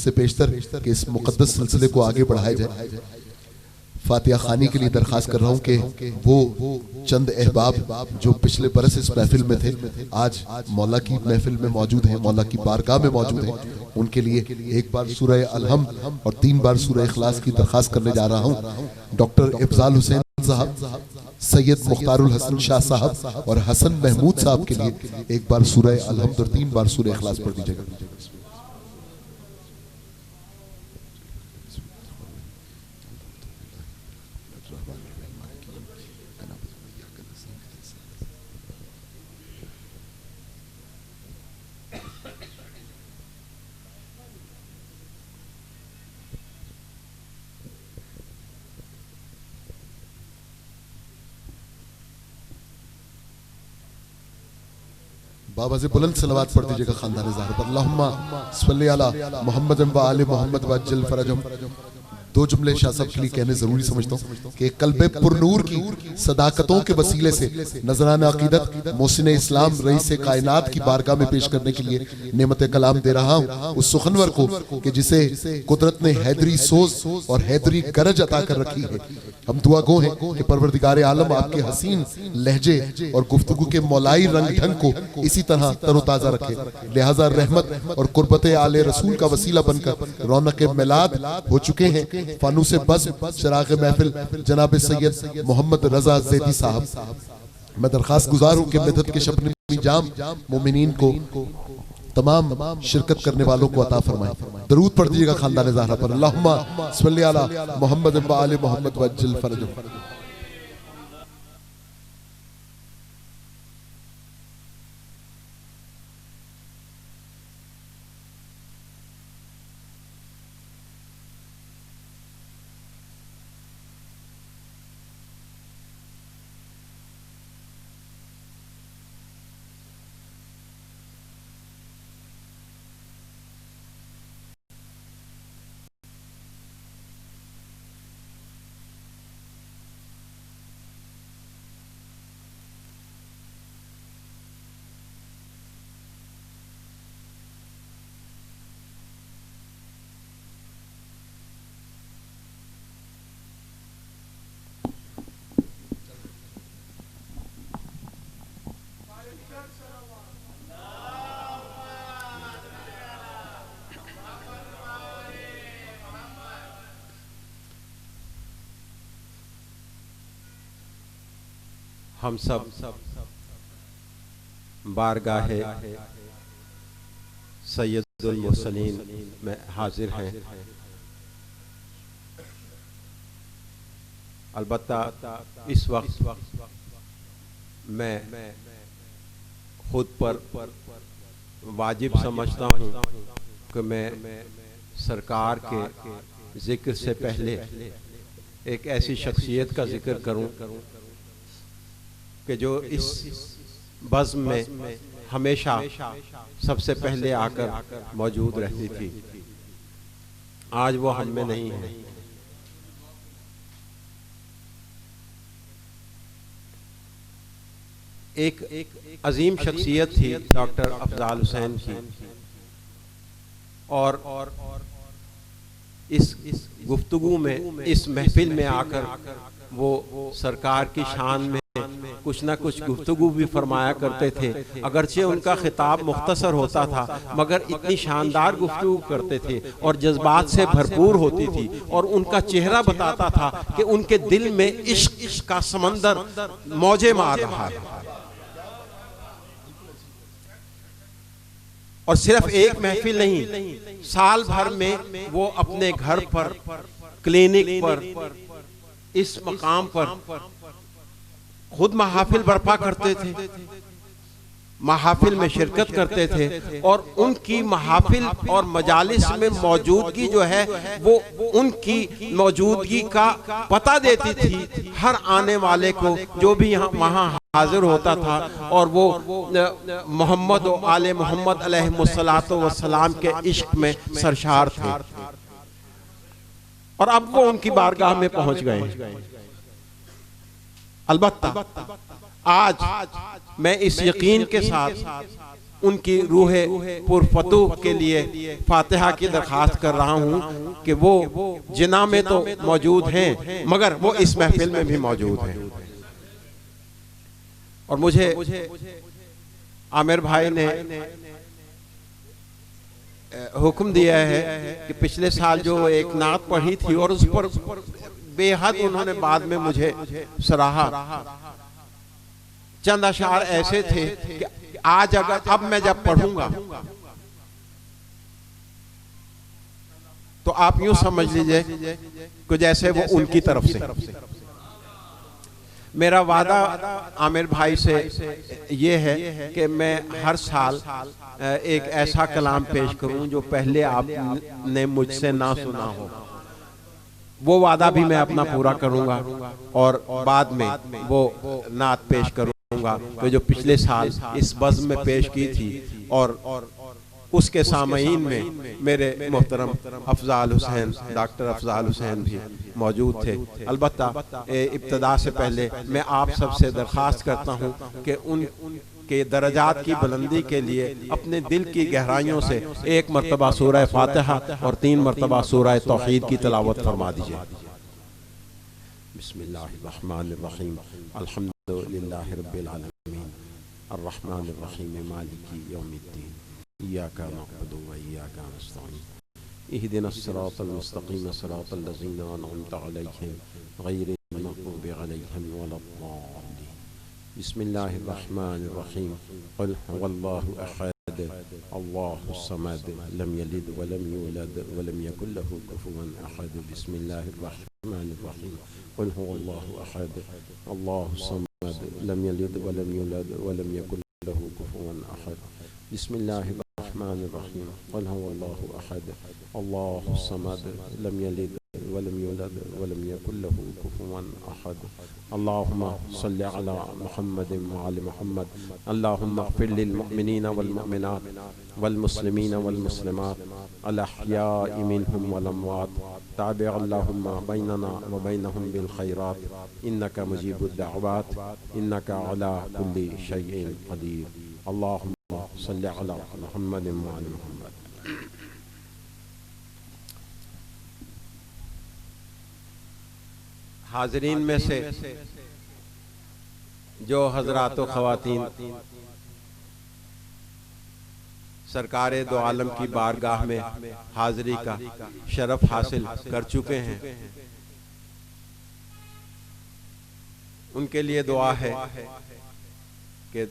इससे पेशतर कि इस मुकद्दस सिलसिले को आगे बढ़ाया जाए। फातिहा खानी के लिए दरखास्त कर रहा हूँ कि वो चंद अहबाब जो पिछले बरस इस महफिल में थे, आज मौला की महफिल में मौजूद हैं, मौला की बारगाह में मौजूद हैं, उनके लिए एक बार सूरह अलहम और 3 बार सूरह इखलास की दरखास्त करने जा रहा हूँ। डॉक्टर इफजाल हुसैन साहब, सैयद मुख्तारुल हसन शाह साहब और हसन महमूद साहब के लिए एक बार सूरह अलहम और 3 बार सूरह इखलास पढ़ दीजिएगा। बाबा से बुलंद सलवात पढ़ दीजिएगा खानदान ज़हरा पर। अल्लाहुम्मा सल्ली अला मोहम्मद व आले मोहम्मद व अज्जल फरजहुम। 2 जुमले शाह साहब के लिए कहने जरूरी समझता हूँ कि कल्बे पुरनूर की सदाकतों के वसीले से नजराना अकीदत मोहसिन इस्लाम रईस कायनात की बारगाह में पेश करने के लिए नेमत कलाम दे रहा हूँ उस सुखनवर को कि जिसे कुदरत ने हैदरी सोज और हैदरी गरज अता कर रखी है। हम दुआ गो हैं कि परवरदिगार आलम आपके हसीन लहजे और गुफ्तगू के मौलाई रंग ढंग को इसी तरह तरोताजा रखे। लिहाजा रहमत और कुर्बत आले रसूल का वसीला बनकर रौनक मिलाद हो चुके हैं फानूस बस चराग महफिल जनाब सैयद मोहम्मद रजा ज़ैदी साहब। मैं दरखास्त गुजार हूँ कि मदद के शब्द जाम मोमिनीन को तमाम शिरकत करने वालों को अता फरमाए। दरूद पढ़ दीजिएगा खानदान ज़हरा पर। अल्लाहुम्मा सल्ली अला मोहम्मद व आले मोहम्मद व अज्जल फरजहुम। हम सब बारगाहे सैयदुल मुरसलीन में हाजिर हैं। अलबत्ता इस वक्त मैं खुद पर वाजिब समझता हूँ कि मैं सरकार के जिक्र से पहले एक ऐसी शख्सियत का जिक्र करूँ कि जो इस बज़्म में हमेशा सबसे पहले आकर मौजूद रहती थी। आज वो हम में नहीं है। एक अजीम शख्सियत थी डॉक्टर अफजाल हुसैन की, और इस गुफ्तगू में, इस महफिल में आकर वो सरकार की शान में कुछ ना कुछ गुफ्तगू भी फरमाया करते थे। अगरचे उनका खिताब मुख्तसर होता था मगर इतनी शानदार गुफ्तगू करते थे और जज्बात से भरपूर होती थी, और उनका चेहरा बताता था कि उनके दिल में इश्क का समंदर मौजे मार रहा है। और सिर्फ एक महफिल नहीं, साल भर में वो अपने घर पर, क्लिनिक पर, इस मकाम पर खुद महाफिल बर्पा करते थे, महाफिल में शिरकत करते थे, और उनकी महाफिल और मजालिस में मौजूदगी जो है वो उनकी मौजूदगी का पता देती थी हर आने वाले को जो भी यहाँ वहाँ हाजिर होता था। और वो मोहम्मद और आले मोहम्मद अलैहिमुस्सलातु वस्सलाम के इश्क में सरशार थे। और अब वो उनकी बारगाह में पहुंच गए। अलबत्ता आज मैं इस यकीन के साथ उनकी रूहे पुरफतूह के लिए फातिहा की दरखास्त कर रहा हूँ कि वो जिना में तो मौजूद हैं मगर वो इस महफिल में भी मौजूद हैं। और मुझे आमिर भाई ने हुक्म दिया है कि पिछले साल जो एक नात पढ़ी थी और उस पर बेहद उन्होंने बाद में मुझे सराहा। चंद अशार ऐसे थे कि आज अगर अब मैं जब पढ़ूंगा तो आप यूं समझ लीजिए कि जैसे वो उनकी तरफ से। मेरा वादा आमिर भाई से ये है कि मैं हर साल एक ऐसा कलाम पेश करूं जो पहले आपने मुझसे ना सुना हो। वो वादा भी मैं अपना पूरा करूंगा और बाद में वो नात पेश करूंगा कि जो पिछले साल इस बज़्म में पेश की थी और उसके सामईन में मेरे मोहतरम अफजाल हुसैन, डॉक्टर अफजाल हुसैन भी मौजूद थे। अलबत्ता इब्तदा से पहले मैं आप सबसे दरख्वास्त करता हूं कि उनके दर्जात की बुलंदी के लिए अपने दिल की गहराइयों से एक मरतबा सूरह फातिहा और 3 मरतबा सूरह तौहीद की तिलावत फरमा दीजिए। बिस्मिल्लाहिर्रहमानिर्रहीम, अल्हम्दुलिल्लाहि रब्बिल आलमीन, अर्रहमानिर रहीम, मालिकी यौमिद्दीन, इय्याका नअबुदु व इय्याका नस्तईन, इहदिनस सिरातल मुस्तकीम, सिरातल लज़ीना अनअमता अलैहिम, गैरिल मग़दूबि अलैहिम वलद्दाल्लीन। बिस्मिल्लाहिर्रहमानिर्रहीम, क़ुल हुवल्लाहु अहद, अल्लाहुस समद, लम यलिद व लम यूलद व लम यकुल लहू कुफुवन अहद। बिस्मिल्लाहिर्रहमानिर्रहीम, क़ुल हुवल्लाहु अहद, अल्लाहुस समद, लम यलिद व लम यूलद व लम यकुल लहू कुफुवन अहद। बिस्मिल्लाहिर्रहमानिर्रहीम, क़ुल हुवल्लाहु अहद, अल्लाहुस समद, लम यलिद व लम यूलद व लम यकुल लहू कुफुवन अहद। अल्लाहुम्मा सल्लि अला मुहम्मदिन व आलि मुहम्मद, अल्लाहुम्मा इग़फिर लिल मुअमिनीना वल मुअमिनात वल मुस्लिमीना वल मुस्लिमात अल अहयाइ मिनहुम वल अमवात, ताबि अल्लाहुम्मा बैनना व बैनहुम बिल खैरात, इन्नका मुजीबुद दअवात, इन्नका अला कुल्लि शैइन क़दीर। अल्लाहुम्मा सल्लि अला मुहम्मदिन व आलि मुहम्मद। हाज़रीन में से जो हज़रात व ख़वातीन सरकारे दो आलम की बारगाह में हाज़री का शरफ हासिल कर चुके हैं, उनके लिए दुआ है कि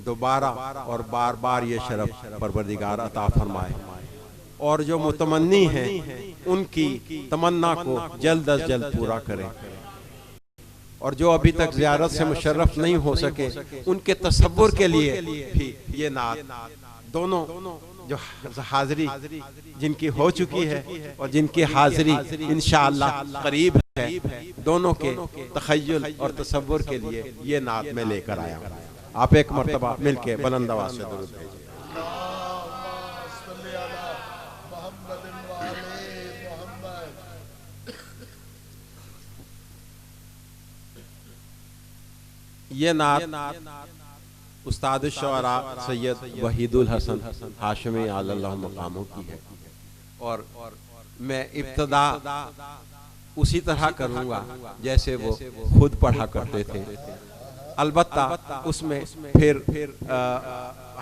दोबारा और बार बार ये शरफ परवरदिगार अता फरमाए और जो मुतमन्नी हैं उनकी तमन्ना को जल्द अज जल्द पूरा करें और जो अभी तक ज़ियारत से मुशर्रफ नहीं हो सके उनके तसव्वुर के लिए भी ये नात, दोनों जो हाज़री जिनकी हो चुकी है और जिनकी हाज़री इंशाअल्लाह करीब है, दोनों के तख़य्युल और तसव्वुर के लिए ये नात मैं लेकर आया हूँ। आप एक मरतबा मिलके बुलंद आवाज़ से दुरूद भेजिए। ये नात उस्ताद शुअरा सैयद वहीदुल हसन हाशमी अल्लाह मकामों की है और मैं इब्तदा उसी तरह करूँगा जैसे वो खुद पढ़ा करते थे। अलबत्ता उसमें फिर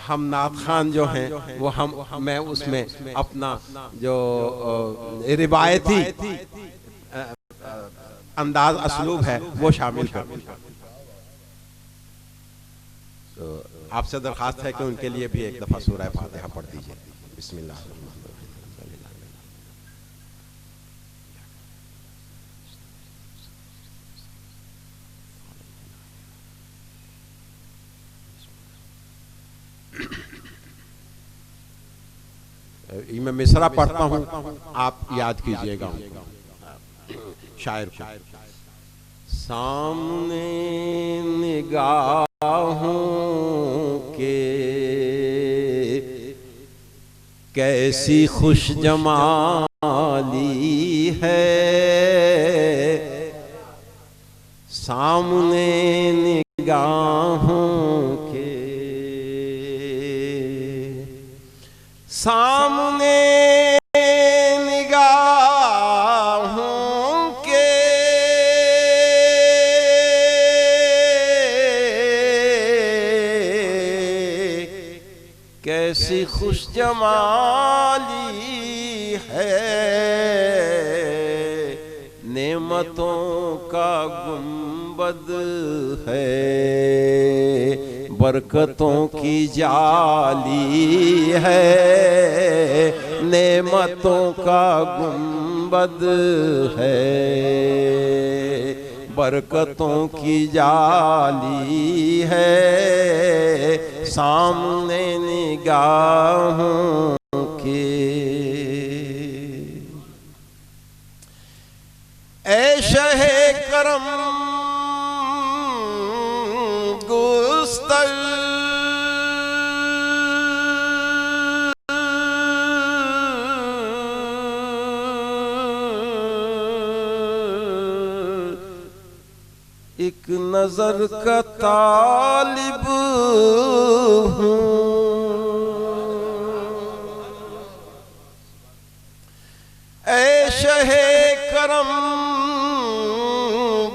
हम नात खान जो हैं वो मैं उसमें अपना जो रिवायती अंदाज असलूब है वो शामिल करूँगा। तो आपसे दरख्वास्त है कि उनके लिए भी एक दफ़ा सूरह फातिहा पढ़ दीजिए। बिस्मिल्लाह। मैं मिसरा पढ़ता हूँ, आप याद कीजिएगा। शायर सामने निगाहों के कैसी खुश जमाली है, सामने निगाहों के सामने निगाहों के कैसी खुश जमाली है, नेमतों का गुंबद है, बरकतों की जाली है, नेमतों का गुंबद है, बरकतों की जाली है, सामने निगाहों के। ऐ शहे करम गुस्तर एक नजर का तालिब हूँ, ऐ शहे करम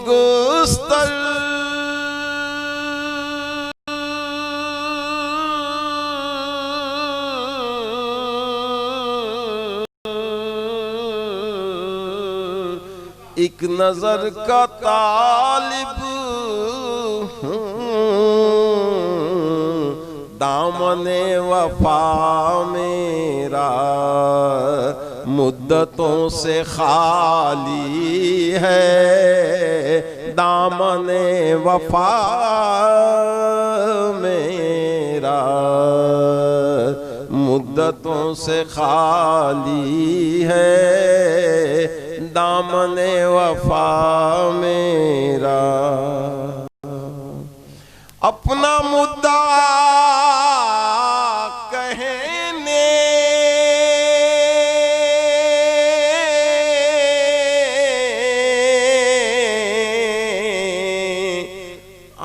गुस्तर एक नजर का तालिब हूँ, दामने वफा मेरा मुद्दतों से खाली है, दामने वफा मेरा मुद्दतों से खाली है, दामने वफा मेरा। अपना मुद्दा कहने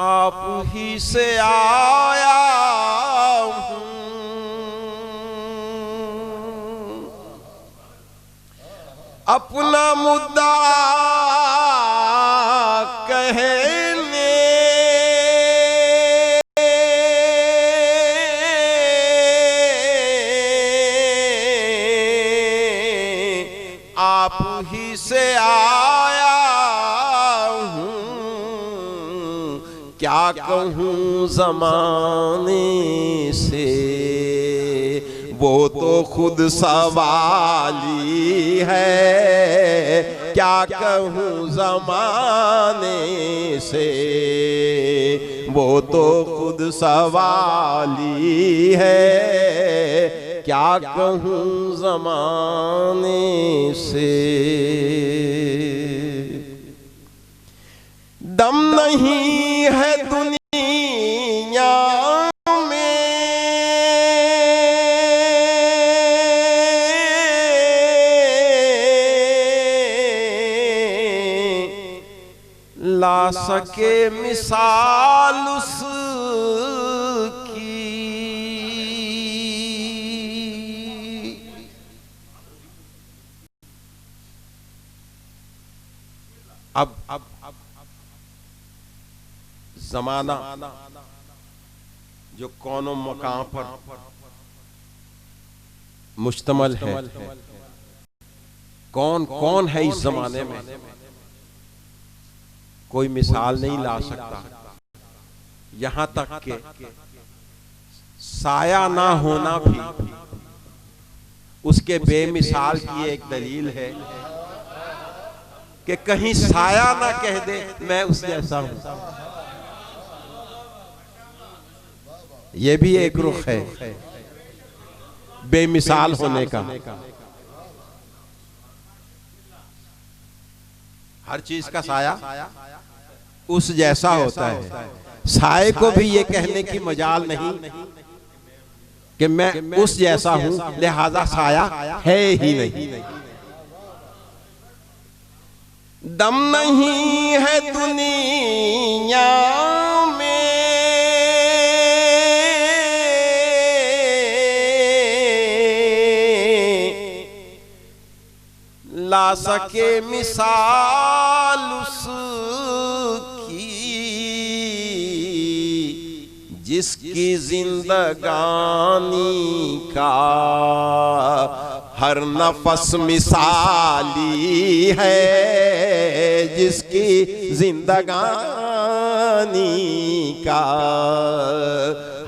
आप ही से आया हूँ, अपना मुद्दा कहने आप ही से आया हूँ, क्या कहूँ ज़माने से, वो तो खुद सवाली है, क्या कहूँ ज़माने से, वो तो खुद सवाली है, क्या कहूँ ज़माने से। दम नहीं है दुनिया में, ला सके मिसाल उसकी, अब जमाना जो कौनो मकाम पर मुश्तमल है, कौन कौन है इस जमाने में, कोई मिसाल नहीं ला सकता। यहां तक के साया ना होना भी उसके बेमिसाल की एक दलील है कि कहीं साया ना कह दे मैं उस जैसा हूं, यह भी एक रुख है बेमिसाल होने का। हर चीज का साया उस जैसा होता है, साये को भी ये कहने की मजाल नहीं कि मैं उस जैसा हूं लिहाजा साया है ही नहीं। दम नहीं है दुनिया में, ला सके मिसाल उसकी जिसकी जिंदगानी का हर नफस मिसाली है, जिसकी जिंदगानी का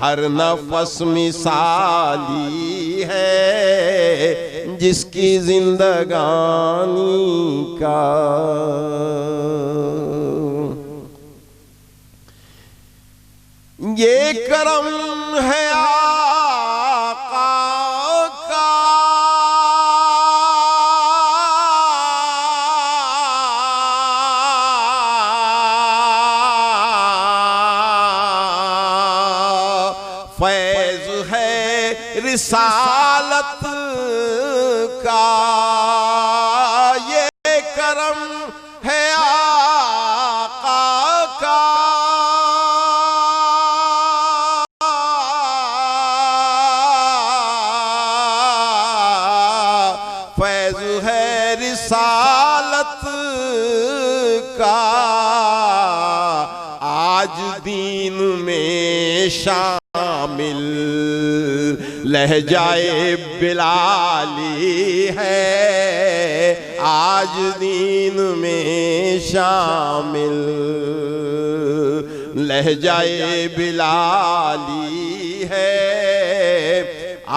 हर नफस मिसाली है, जिसकी जिंदगानी का। ये करम है आका का फैज है रिसालत का। ये करम है आका का फैज है रिसालत का। आज दीन में शामिल लहजाए बिलाली है, आज दीन में शामिल लहजाए बिलाली है,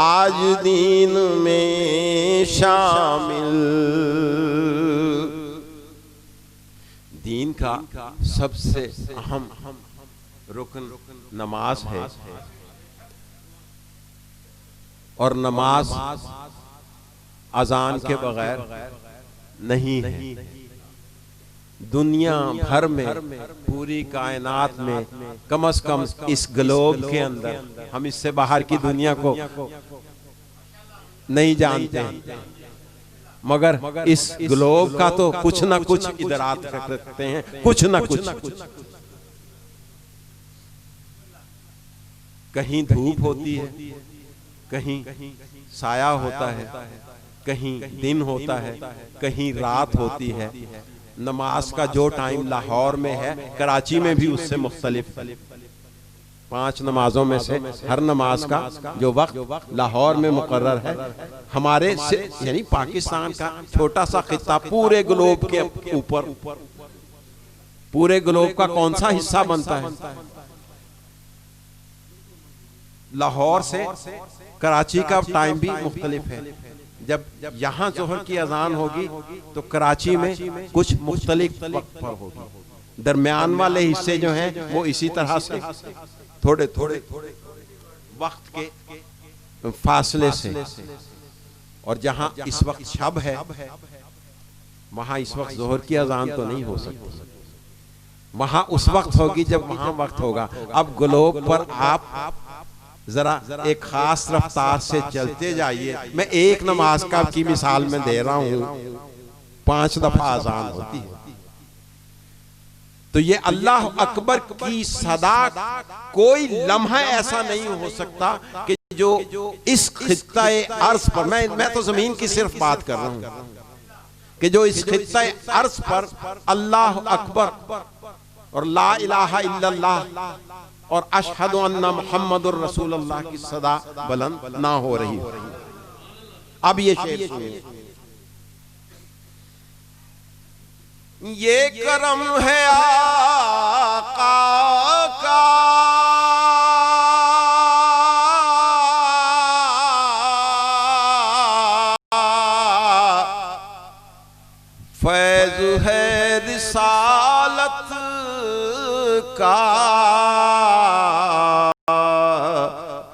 आज दीन में शामिल। दीन का सबसे अहम रुकन नमाज है, और नमाज अजान के बगैर नहीं है। दुनिया भर में, पूरी कायनात में, कम से कम इस ग्लोब के अंदर, हम इससे बाहर की दुनिया को नहीं जानते हैं, मगर इस ग्लोब का तो कुछ ना कुछ इदराक करते हैं, कुछ ना कुछ। कहीं धूप होती है, कहीं साया होता है, कहीं दिन होता है, कहीं रात होती है। नमाज का जो टाइम लाहौर में है, कराची में भी उससे मुख्तलिफ। 5 नमाजों में से हर नमाज का जो वक्त लाहौर में मुकर्रर है, हमारे से यानी पाकिस्तान का छोटा सा खित्ता पूरे ग्लोब के ऊपर, पूरे ग्लोब का कौन सा हिस्सा बनता है? लाहौर से कराची का टाइम भी मुख्तलिफ है। जब यहाँ जोहर की अजान होगी तो कराची में कुछ मुख्तलिफ वक्त पर होगी। दरमियान वाले हिस्से जो हैं वो इसी तरह से थोड़े थोड़े वक्त के फासले से। और जहाँ इस वक्त शब है, वहां इस वक्त जोहर की अजान तो नहीं हो सकती, वहां उस वक्त होगी जब वहां वक्त होगा। अब ग्लोब पर आप जरा एक खास रफ्तार से चलते जाइए। मैं एक नमाज का की मिसाल में दे रहा हूं, 5 दफा अजान होती है। तो ये अल्लाह अकबर की सदा कोई लम्हा ऐसा नहीं हो सकता कि जो इस खित्ते अर्ज पर, मैं तो जमीन की सिर्फ बात कर रहा हूं, कि जो इस खित्ते अर्ज पर अल्लाह अकबर और ला इलाहा इल्लल्लाह और अशहदु अन्ना मुहम्मदुर रसूलुल्लाह की सदा बुलंद ना हो रही। अब ये शेर सुनिए। ये करम है आका का, फैज है रिसालत का।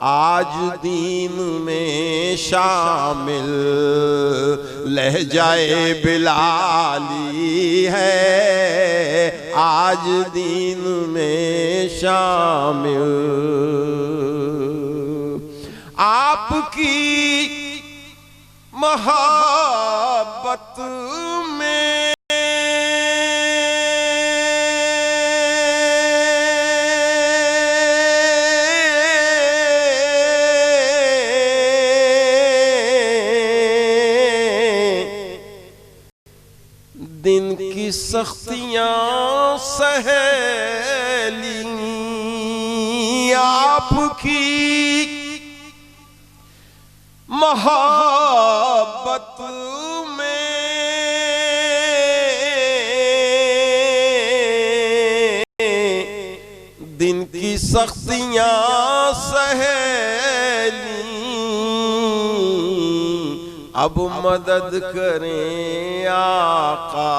आज दीन में शामिल लहजाए बिलाली है, आज दीन में शामिल। आपकी मोहब्बत में दिन की सख्तियां सहेली आपकी मोहब्बत में, दिन की सख्तियां सहेली अब मदद करें आका,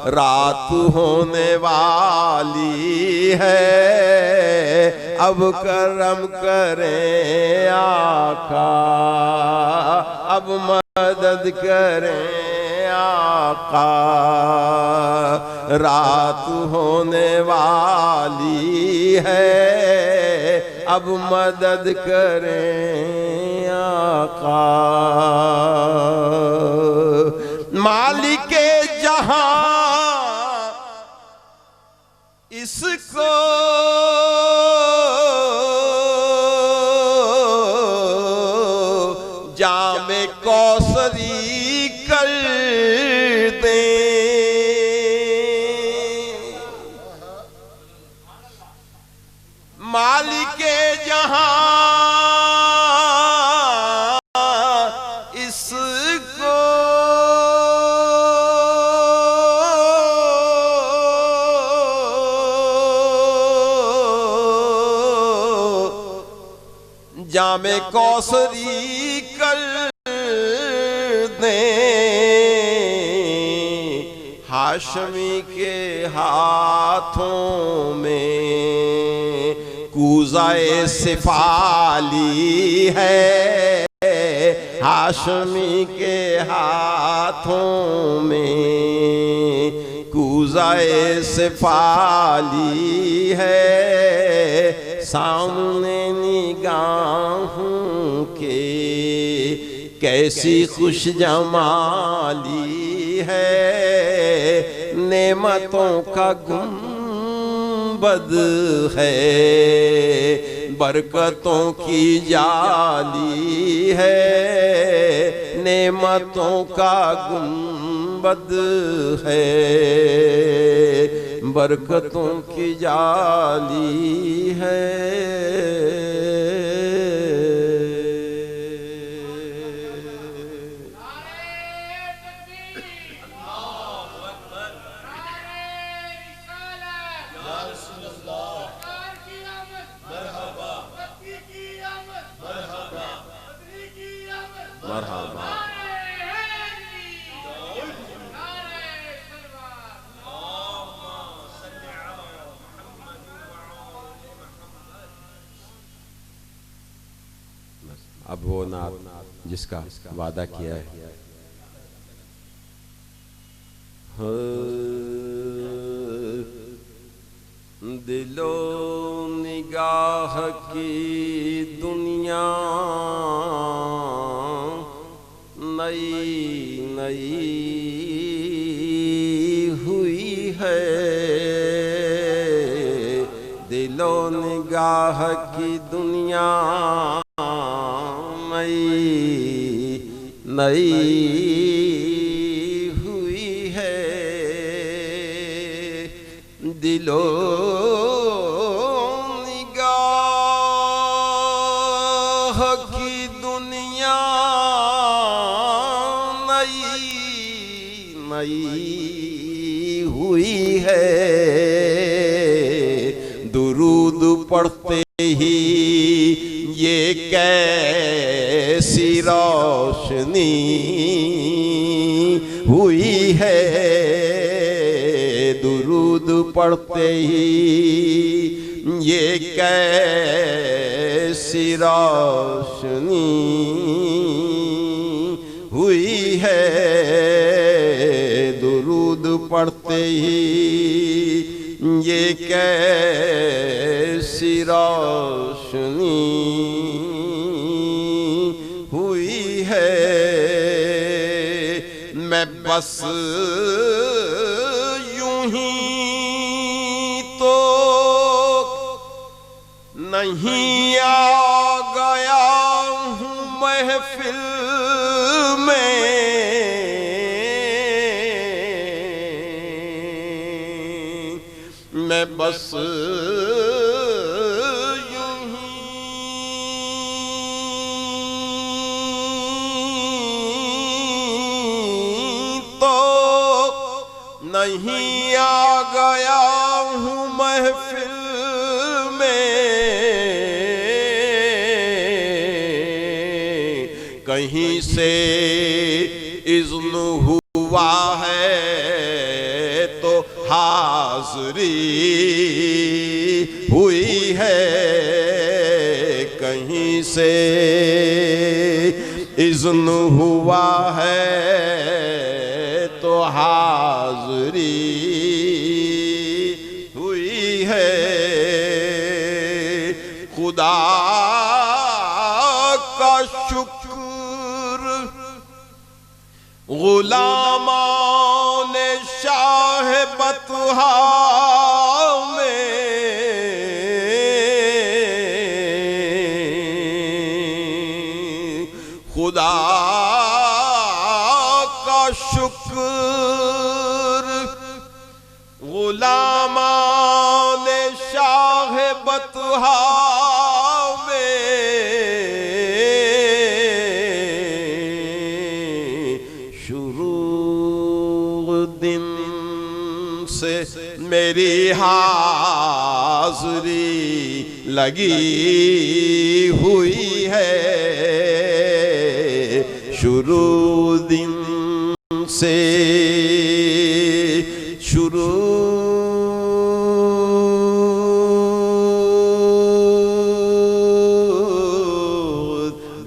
रात होने वाली है अब करम करें आका, अब मदद करें आका, रात होने वाली है अब मदद करें आका। मालिके जहां इसको जामे कौसरी कर दे, मालिके जहां इसको जामे कौसरी कर दे, हाशमी के हाथों में कूज़ाए सिफाली है, हाशमी के हाथों में कूज़ाए सिफाली है, सामने निगाहों के कैसी खुश जमाली है, नेमतों का गुंबद है बरकतों की जाली है, नेमतों का गुंबद है बरकतों की जाली है। मरहबा अब वो नात जिसका वादा किया है, दिलो निगाह की दुनिया नई नई हुई है, दिलो निगाह की दुनिया नई हुई है, दिलो निगाह की दुनिया नई हुई है, दुरूद पढ़ते ही ये कैसी रोशनी हुई है, दुरूद पढ़ते ही ये कैसी रोशनी हुई है, दुरूद पढ़ते ही ये कैसी रोशनी हुई है। मैं बस यूं ही तो नहीं आ गया हूँ महफिल में, मैं बस यूं ही तो नहीं आ गया हूँ महफिल में, कहीं से इज़्न हुआ है तो हाज़री हुई है, कहीं से इज़्न हुआ है तो हाज़री हुई है। खुदा का शुक्र गुलामान शाह बतहा में, खुदा का शुक्र गुलामान शाह बतहा में, दिन से मेरी हाज़री लगी हुई है, शुरू दिन से शुरू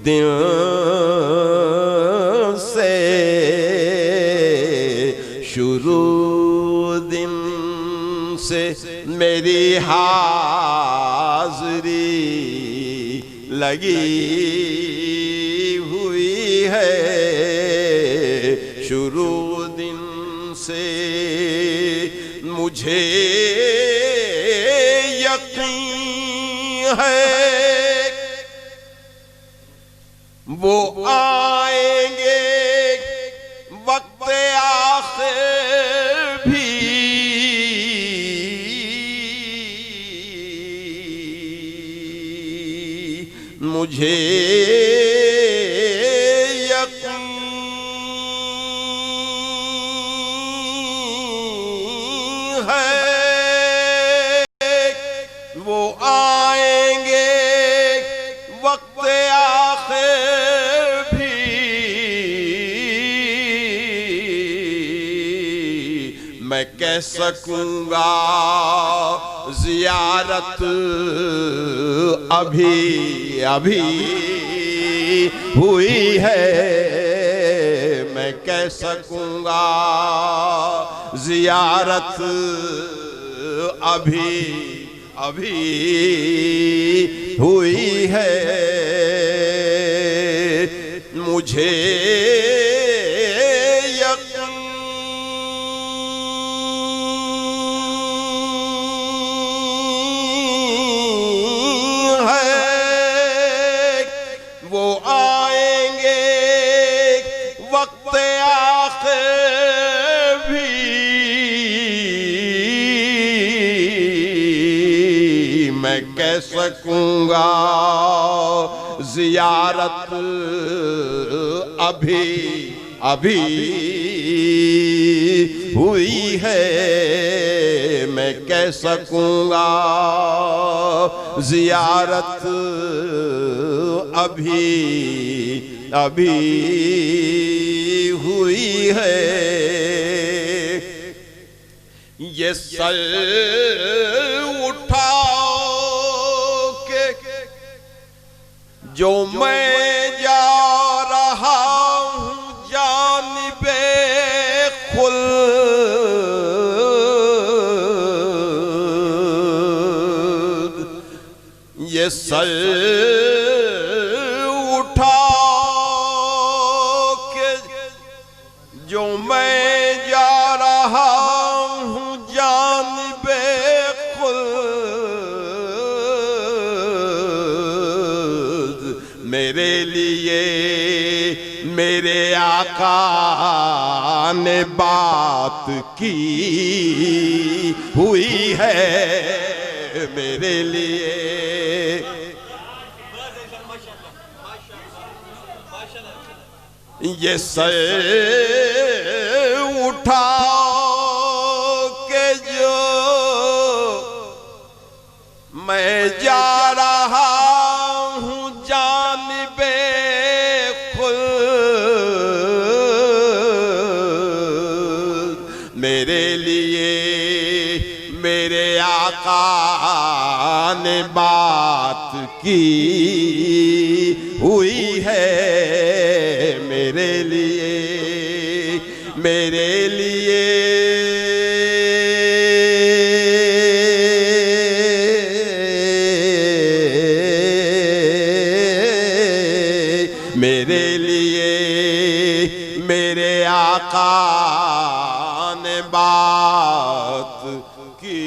दिन से शुरू दिन से मेरी हाज़री लगी हुई है, शुरू दिन से मुझे यकीन है वो आएंगे वक्त आखिर भी, मुझे यकीन है वो आएंगे वक्त आखिर भी, मैं कह सकूंगा ज़ियारत अभी अभी हुई है, मैं कह सकूंगा ज़ियारत अभी अभी हुई है, मुझे कह सकूंगा ज़ियारत अभी अभी हुई है, मैं कह सकूंगा ज़ियारत अभी अभी हुई है। ये सर उठा जो मैं जा रहा हूँ जानिबे खुल्द, ये सर उठा के जो मैं जा रहा हूँ जानिबे मेरे लिए मेरे आका ने बात की हुई है मेरे लिए। ये सर उठा के जो मैं जा रहा हूँ जानिबे खुद, मेरे लिए मेरे आका ने बात की हुई है मेरे लिए, मेरे लिए। मेरे लिए मेरे आका ने बात की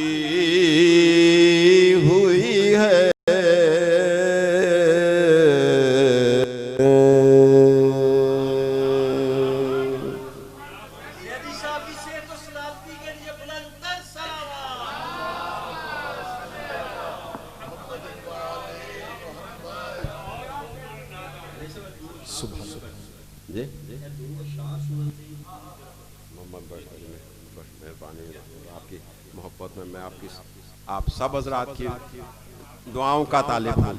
हुई है। जी मोहम्मद बस मेहरबानी आपकी मोहब्बत में मैं आप सब हजरात की दुआओं का तालिब हूँ।